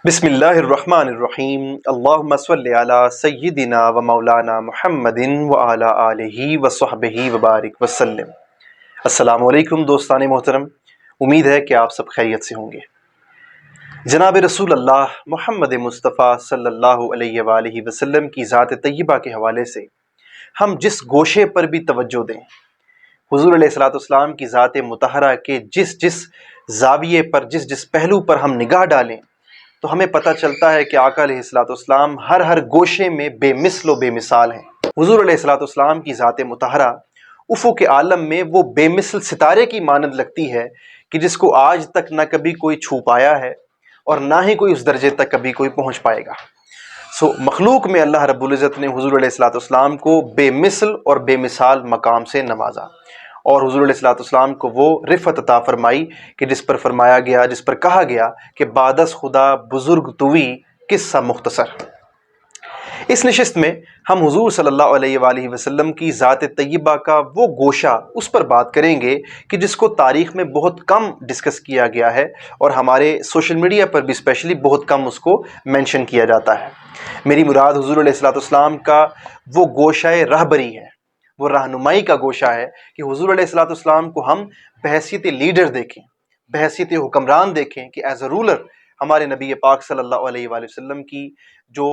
بسم اللہ الرحمن الرحیم اللہم صلی علی سیدنا و مولانا محمد وعلی آلہ وصحبہ وبارک وسلم۔ السلام علیکم دوستان محترم، امید ہے کہ آپ سب خیریت سے ہوں گے۔ جناب رسول اللہ محمد مصطفیٰ صلی اللہ علیہ وآلہ وسلم کی ذات طیبہ کے حوالے سے ہم جس گوشے پر بھی توجہ دیں، حضور علیہ الصلوۃ والسلام کی ذات مطہرہ کے جس زاویے پر جس پہلو پر ہم نگاہ ڈالیں تو ہمیں پتہ چلتا ہے کہ آقا علیہ الصلوۃ والسلام ہر گوشے میں بے مثل و بے مثال ہیں۔ حضور علیہ الصلوۃ والسلام کی ذات مطہرہ افق عالم میں وہ بے مثل ستارے کی مانند لگتی ہے کہ جس کو آج تک نہ کبھی کوئی چھو پایا ہے اور نہ ہی کوئی اس درجے تک کبھی کوئی پہنچ پائے گا۔ مخلوق میں اللہ رب العزت نے حضور علیہ الصلوۃ والسلام کو بے مثل اور بے مثال مقام سے نوازا، اور حضور علیہ الصلوۃ والسلام کو وہ رفعت عطا فرمائی کہ جس پر فرمایا گیا، جس پر کہا گیا کہ بعد از خدا بزرگ توی قصہ مختصر۔ اس نشست میں ہم حضور صلی اللہ علیہ وآلہ وسلم کی ذات طیبہ کا وہ گوشہ اس پر بات کریں گے کہ جس کو تاریخ میں بہت کم ڈسکس کیا گیا ہے، اور ہمارے سوشل میڈیا پر بھی اسپیشلی بہت کم اس کو مینشن کیا جاتا ہے۔ میری مراد حضور علیہ الصلوۃ والسلام کا وہ گوشہ رہبری ہے، وہ رہنمائی کا گوشہ ہے کہ حضور علیہ الصلوۃ والسلام کو ہم بحیثیت لیڈر دیکھیں، بحیثیت حکمران دیکھیں کہ ایز اے رولر ہمارے نبی پاک صلی اللہ علیہ وآلہ وسلم کی جو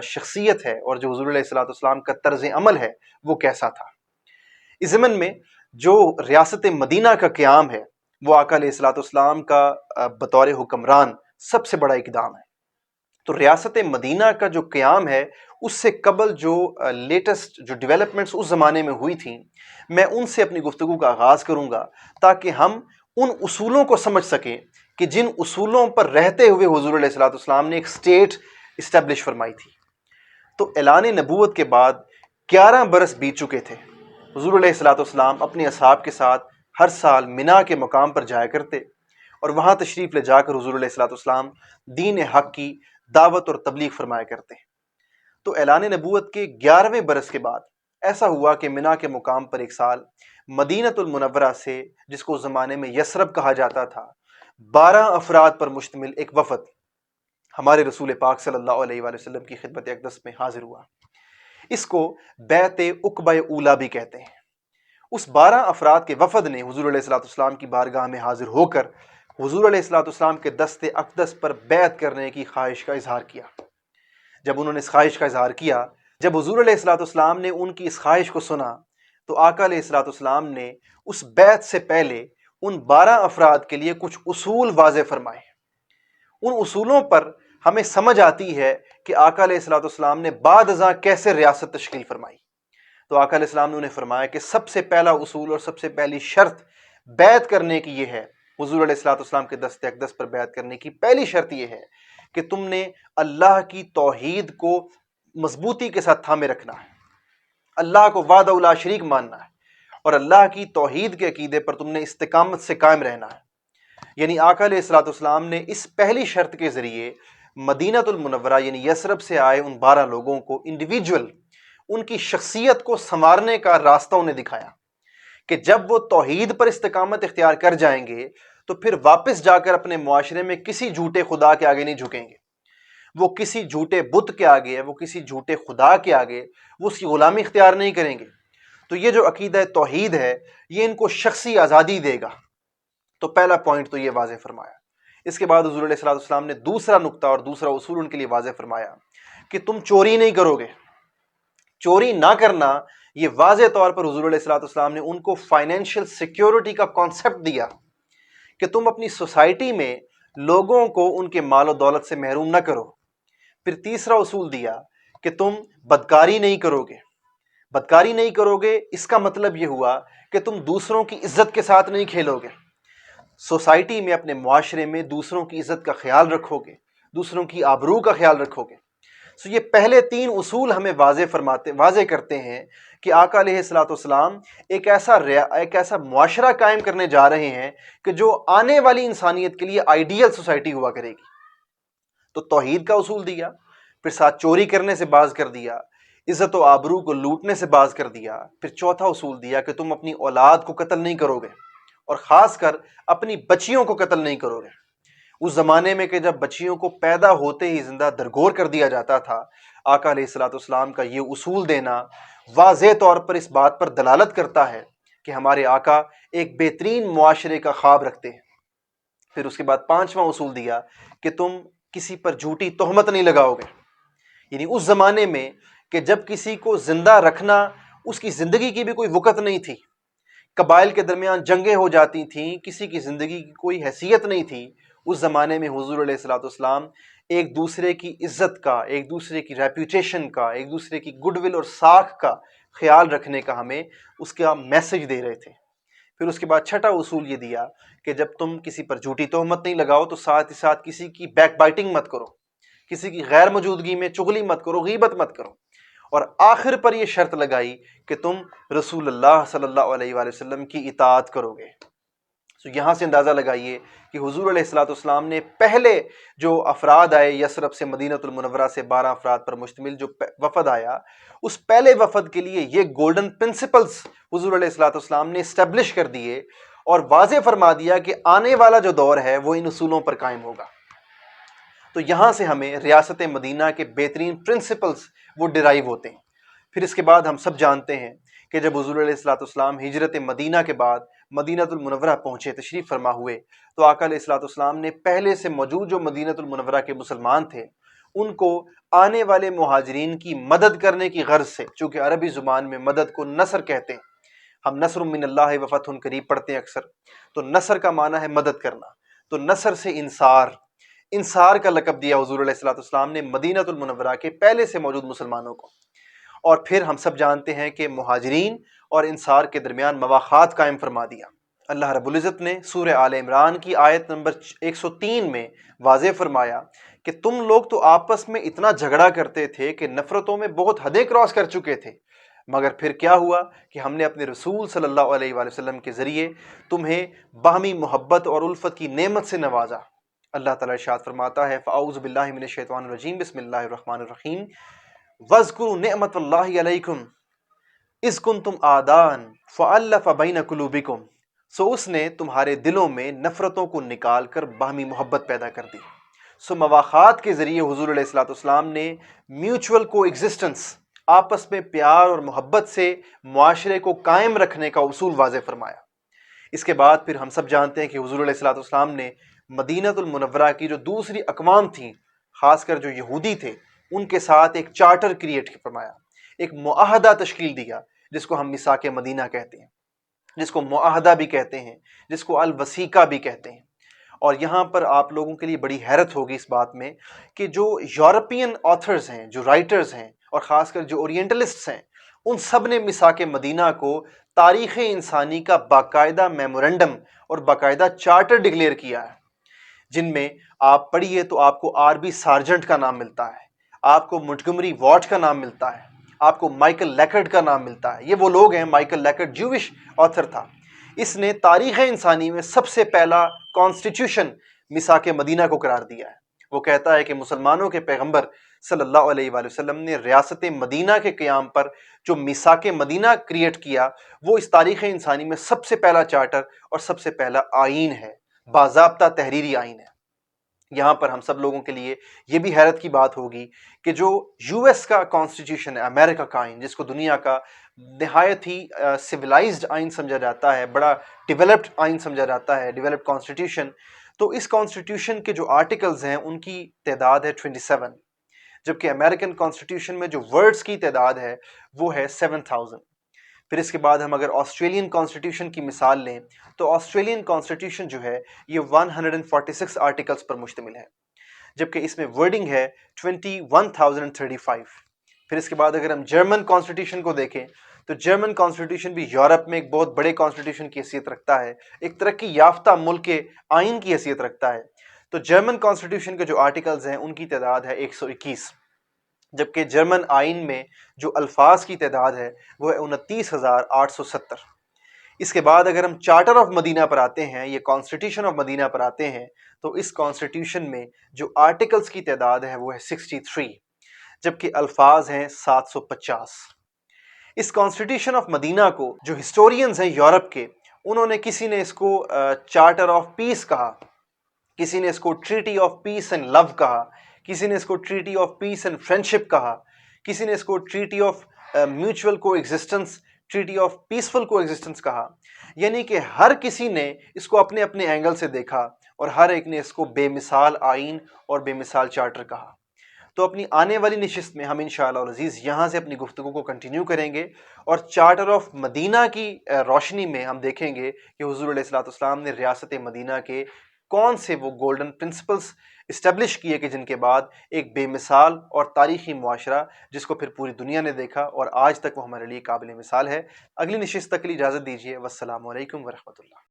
شخصیت ہے اور جو حضور علیہ الصلوۃ والسلام کا طرز عمل ہے وہ کیسا تھا۔ اس ضمن میں جو ریاست مدینہ کا قیام ہے وہ آقا علیہ الصلوۃ والسلام کا بطور حکمران سب سے بڑا اقدام ہے۔ تو ریاست مدینہ کا جو قیام ہے اس سے قبل جو لیٹسٹ جو ڈیولپمنٹس اس زمانے میں ہوئی تھیں، میں ان سے اپنی گفتگو کا آغاز کروں گا تاکہ ہم ان اصولوں کو سمجھ سکیں کہ جن اصولوں پر رہتے ہوئے حضور علیہ الصلوۃ والسلام نے ایک اسٹیٹ اسٹیبلش فرمائی تھی۔ تو اعلان نبوت کے بعد 11 برس بیت چکے تھے۔ حضور علیہ الصلوۃ والسلام اپنے اصحاب کے ساتھ ہر سال منا کے مقام پر جایا کرتے اور وہاں تشریف لے جا کر حضور علیہ الصلوۃ والسلام دین حق کی دعوت اور تبلیغ فرمایا کرتے ہیں۔ تو اعلان نبوت کے 11ویں برس کے بعد ایسا ہوا کہ منا کے مقام پر ایک سال مدینۃ المنورہ سے، جس کو اس زمانے میں یثرب کہا جاتا تھا، 12 افراد پر مشتمل ایک وفد ہمارے رسول پاک صلی اللہ علیہ وآلہ وسلم کی خدمت اقدس میں حاضر ہوا۔ اس کو بیعت عقبہ اولیٰ بھی کہتے ہیں۔ اس 12 افراد کے وفد نے حضور علیہ الصلوۃ والسلام کی بارگاہ میں حاضر ہو کر حضور علیہ الصلوۃ والسلام کے دست اقدس پر بیعت کرنے کی خواہش کا اظہار کیا۔ جب انہوں نے اس خواہش کا اظہار کیا، جب حضور علیہ الصلوۃ والسلام نے ان کی اس خواہش کو سنا، تو آقا علیہ الصلوۃ والسلام نے اس بیعت سے پہلے ان 12 افراد کے لیے کچھ اصول واضح فرمائے۔ ان اصولوں پر ہمیں سمجھ آتی ہے کہ آقا علیہ الصلوۃ والسلام نے بعد ازاں کیسے ریاست تشکیل فرمائی۔ تو آقا علیہ السلام نے انہیں فرمایا کہ سب سے پہلا اصول اور سب سے پہلی شرط بیعت کرنے کی یہ ہے، حضور علیہ الصلوۃ والسلام کے دست اقدس پر بیعت کرنے کی پہلی شرط یہ ہے کہ تم نے اللہ کی توحید کو مضبوطی کے ساتھ تھامے رکھنا ہے، اللہ کو وحدہ لا شریک ماننا ہے، اور اللہ کی توحید کے عقیدے پر تم نے استقامت سے قائم رہنا ہے۔ یعنی آقا علیہ الصلوۃ والسلام نے اس پہلی شرط کے ذریعے مدینۃ المنورہ یعنی یثرب سے آئے ان 12 لوگوں کو انڈیویجول ان کی شخصیت کو سنوارنے کا راستہ انہیں دکھایا کہ جب وہ توحید پر استقامت اختیار کر جائیں گے تو پھر واپس جا کر اپنے معاشرے میں کسی جھوٹے خدا کے آگے نہیں جھکیں گے، وہ کسی جھوٹے بت کے آگے، وہ کسی جھوٹے خدا کے آگے وہ اس کی غلامی اختیار نہیں کریں گے۔ تو یہ جو عقیدہ توحید ہے یہ ان کو شخصی آزادی دے گا۔ تو پہلا پوائنٹ تو یہ واضح فرمایا۔ اس کے بعد حضور علیہ الصلوۃ والسلام نے دوسرا نقطہ اور دوسرا اصول ان کے لیے واضح فرمایا کہ تم چوری نہیں کرو گے۔ چوری نہ کرنا، یہ واضح طور پر حضور علیہ الصلوۃ والسلام نے ان کو فائنینشیل سیکیورٹی کا کانسیپٹ دیا کہ تم اپنی سوسائٹی میں لوگوں کو ان کے مال و دولت سے محروم نہ کرو۔ پھر تیسرا اصول دیا کہ تم بدکاری نہیں کرو گے۔ بدکاری نہیں کرو گے اس کا مطلب یہ ہوا کہ تم دوسروں کی عزت کے ساتھ نہیں کھیلو گے، سوسائٹی میں اپنے معاشرے میں دوسروں کی عزت کا خیال رکھو گے، دوسروں کی آبرو کا خیال رکھو گے۔ یہ پہلے 3 اصول ہمیں واضح کرتے ہیں کہ آقا علیہ الصلوۃ والسلام ایک ایسا معاشرہ قائم کرنے جا رہے ہیں کہ جو آنے والی انسانیت کے لیے آئیڈیل سوسائٹی ہوا کرے گی۔ تو توحید کا اصول دیا، پھر ساتھ چوری کرنے سے باز کر دیا، عزت و آبرو کو لوٹنے سے باز کر دیا، پھر چوتھا اصول دیا کہ تم اپنی اولاد کو قتل نہیں کرو گے، اور خاص کر اپنی بچیوں کو قتل نہیں کرو گے۔ اس زمانے میں کہ جب بچیوں کو پیدا ہوتے ہی زندہ درگور کر دیا جاتا تھا، آقا علیہ الصلوۃ والسلام کا یہ اصول دینا واضح طور پر اس بات پر دلالت کرتا ہے کہ ہمارے آقا ایک بہترین معاشرے کا خواب رکھتے ہیں۔ پھر اس کے بعد پانچواں اصول دیا کہ تم کسی پر جھوٹی تہمت نہیں لگاؤ گے۔ یعنی اس زمانے میں کہ جب کسی کو زندہ رکھنا اس کی زندگی کی بھی کوئی وقت نہیں تھی، قبائل کے درمیان جنگیں ہو جاتی تھیں، کسی کی زندگی کی کوئی حیثیت نہیں تھی، اس زمانے میں حضور علیہ الصلوۃ والسلام ایک دوسرے کی عزت کا، ایک دوسرے کی ریپوٹیشن کا، ایک دوسرے کی گڈ ول اور ساکھ کا خیال رکھنے کا ہمیں اس کا میسج دے رہے تھے۔ پھر اس کے بعد چھٹا اصول یہ دیا کہ جب تم کسی پر جھوٹی تہمت نہیں لگاؤ تو ساتھ ہی ساتھ کسی کی بیک بائٹنگ مت کرو، کسی کی غیر موجودگی میں چغلی مت کرو، غیبت مت کرو، اور آخر پر یہ شرط لگائی کہ تم رسول اللہ صلی اللہ علیہ وآلہ وسلم کی اطاعت کرو گے۔ تو یہاں سے اندازہ لگائیے کہ حضور علیہ الصلوۃ والسلام نے پہلے جو افراد آئے یثرب سے مدینۃ المنورہ سے 12 افراد پر مشتمل جو وفد آیا، اس پہلے وفد کے لیے یہ گولڈن پرنسپلز حضور علیہ الصلوۃ والسلام نے اسٹیبلش کر دیے اور واضح فرما دیا کہ آنے والا جو دور ہے وہ ان اصولوں پر قائم ہوگا۔ تو یہاں سے ہمیں ریاست مدینہ کے بہترین پرنسپلز وہ ڈرائیو ہوتے ہیں۔ پھر اس کے بعد ہم سب جانتے ہیں کہ جب حضور علیہ الصلوۃ والسلام ہجرت مدینہ کے بعد مدینۃ المنورہ پہنچے، تشریف فرما ہوئے، تو آقا علیہ الصلوۃ والسلام نے پہلے سے موجود جو مدینۃ المنورہ کے مسلمان تھے ان کو آنے والے مہاجرین کی مدد کرنے کی غرض سے، چونکہ عربی زبان میں مدد کو نصر کہتے ہیں، ہم نصر من اللہ و فتح قریب پڑھتے ہیں اکثر، تو نصر کا معنی ہے مدد کرنا، تو نصر سے انصار کا لقب دیا حضور علیہ الصلوۃ والسلام نے مدینۃ المنورہ کے پہلے سے موجود مسلمانوں کو۔ اور پھر ہم سب جانتے ہیں کہ مہاجرین اور انصار کے درمیان مواخات قائم فرما دیا۔ اللہ رب العزت نے سورہ آل عمران کی آیت نمبر 103 میں واضح فرمایا کہ تم لوگ تو آپس میں اتنا جھگڑا کرتے تھے کہ نفرتوں میں بہت حدیں کراس کر چکے تھے، مگر پھر کیا ہوا کہ ہم نے اپنے رسول صلی اللہ علیہ وآلہ وسلم کے ذریعے تمہیں باہمی محبت اور الفت کی نعمت سے نوازا۔ اللہ تعالیٰ ارشاد فرماتا ہے فاعوذ باللہ من الشیطان الرجیم بسم اللہ الرحمن الرحیم وَاذْكُرُوا نِعْمَةَ اللَّهِ عَلَيْكُمْ اِذْ كُنْتُمْ أَعْدَاءً فَأَلَّفَ بَيْنَ قُلُوبِكُمْ، سو اس نے تمہارے دلوں میں نفرتوں کو نکال کر باہمی محبت پیدا کر دی۔ سو مواخات کے ذریعے حضور علیہ الصلوۃ والسلام نے میوچول کو ایگزسٹنس، آپس میں پیار اور محبت سے معاشرے کو قائم رکھنے کا اصول واضح فرمایا۔ اس کے بعد پھر ہم سب جانتے ہیں کہ حضور علیہ الصلوۃ والسلام نے مدینۃ المنورہ کی جو دوسری اقوام تھیں، خاص کر جو یہودی تھے، ان کے ساتھ ایک چارٹر کریٹ فرمایا، ایک معاہدہ تشکیل دیا، جس کو ہم میثاق مدینہ کہتے ہیں، جس کو معاہدہ بھی کہتے ہیں، جس کو الوثیقہ بھی کہتے ہیں۔ اور یہاں پر آپ لوگوں کے لیے بڑی حیرت ہوگی اس بات میں کہ جو یورپین آتھرز ہیں، جو رائٹرز ہیں، اور خاص کر جو اورینٹلسٹس ہیں، ان سب نے میثاق مدینہ کو تاریخ انسانی کا باقاعدہ میمورنڈم اور باقاعدہ چارٹر ڈکلیئر کیا ہے، جن میں آپ پڑھیے تو آپ کو آر بی سارجنٹ کا نام ملتا ہے، آپ کو منٹگمری واٹ کا نام ملتا ہے، آپ کو مائیکل لیکرڈ کا نام ملتا ہے۔ یہ وہ لوگ ہیں، مائیکل لیکرڈ جوش آتھر تھا، اس نے تاریخ انسانی میں سب سے پہلا کانسٹیٹیوشن میثاق مدینہ کو قرار دیا ہے۔ وہ کہتا ہے کہ مسلمانوں کے پیغمبر صلی اللہ علیہ وآلہ وسلم نے ریاست مدینہ کے قیام پر جو میثاق مدینہ کریٹ کیا، وہ اس تاریخ انسانی میں سب سے پہلا چارٹر اور سب سے پہلا آئین ہے، باضابطہ تحریری آئین ہے۔ یہاں پر ہم سب لوگوں کے لیے یہ بھی حیرت کی بات ہوگی کہ جو یو ایس کا کانسٹیٹیوشن ہے، امریکہ کا آئین، جس کو دنیا کا نہایت ہی سویلائزڈ آئین سمجھا جاتا ہے، بڑا ڈیولپڈ آئین سمجھا جاتا ہے، ڈیولپڈ کانسٹیٹیوشن، تو اس کانسٹیٹیوشن کے جو آرٹیکلز ہیں ان کی تعداد ہے 27، جبکہ امریکن کانسٹیٹیوشن میں جو ورڈز کی تعداد ہے وہ ہے 7000۔ پھر اس کے بعد ہم اگر آسٹریلین کانسٹیٹیوشن کی مثال لیں تو آسٹریلین کانسٹیٹیوشن جو ہے یہ 146 آرٹیکلز پر مشتمل ہے، جبکہ اس میں ورڈنگ ہے 21,035۔ پھر اس کے بعد اگر ہم جرمن کانسٹیٹیوشن کو دیکھیں تو جرمن کانسٹیٹیوشن بھی یورپ میں ایک بہت بڑے کانسٹیٹیوشن کی حیثیت رکھتا ہے، ایک ترقی یافتہ ملک کے آئین کی حیثیت رکھتا ہے۔ تو جرمن کانسٹیٹیوشن کے جو آرٹیکلز ہیں ان کی تعداد ہے 121، جبکہ جرمن آئین میں جو الفاظ کی تعداد ہے وہ ہے 29,870۔ اس کے بعد اگر ہم چارٹر آف مدینہ پر آتے ہیں، یہ کانسٹیٹیوشن آف مدینہ پر آتے ہیں، تو اس کانسٹیٹیوشن میں جو آرٹیکلز کی تعداد ہے وہ ہے 63، جبکہ الفاظ ہیں 750۔ اس کانسٹیٹیوشن آف مدینہ کو جو ہسٹورینز ہیں یورپ کے، انہوں نے کسی نے اس کو چارٹر آف پیس کہا، کسی نے اس کو ٹریٹی آف پیس اینڈ لو کہا، کسی نے اس کو treaty of peace and friendship کہا، کسی نے اس کو ٹریٹی آف میوچول کو ایگزسٹنس، ٹریٹی آف پیسفل کو ایگزسٹنس کہا۔ یعنی کہ ہر کسی نے اس کو اپنے اپنے اینگل سے دیکھا اور ہر ایک نے اس کو بے مثال آئین اور بے مثال چارٹر کہا۔ تو اپنی آنے والی نشست میں ہم انشاءاللہ العزیز یہاں سے اپنی گفتگو کو کنٹینیو کریں گے اور چارٹر آف مدینہ کی روشنی میں ہم دیکھیں گے کہ حضور علیہ الصلوۃ والسلام نے ریاست مدینہ کے کون سے وہ گولڈن پرنسپلز اسٹیبلش کیے کہ جن کے بعد ایک بے مثال اور تاریخی معاشرہ جس کو پھر پوری دنیا نے دیکھا اور آج تک وہ ہمارے لیے قابل مثال ہے۔ اگلی نشست تک کے لیے اجازت دیجیے۔ والسلام علیکم ورحمۃ اللہ۔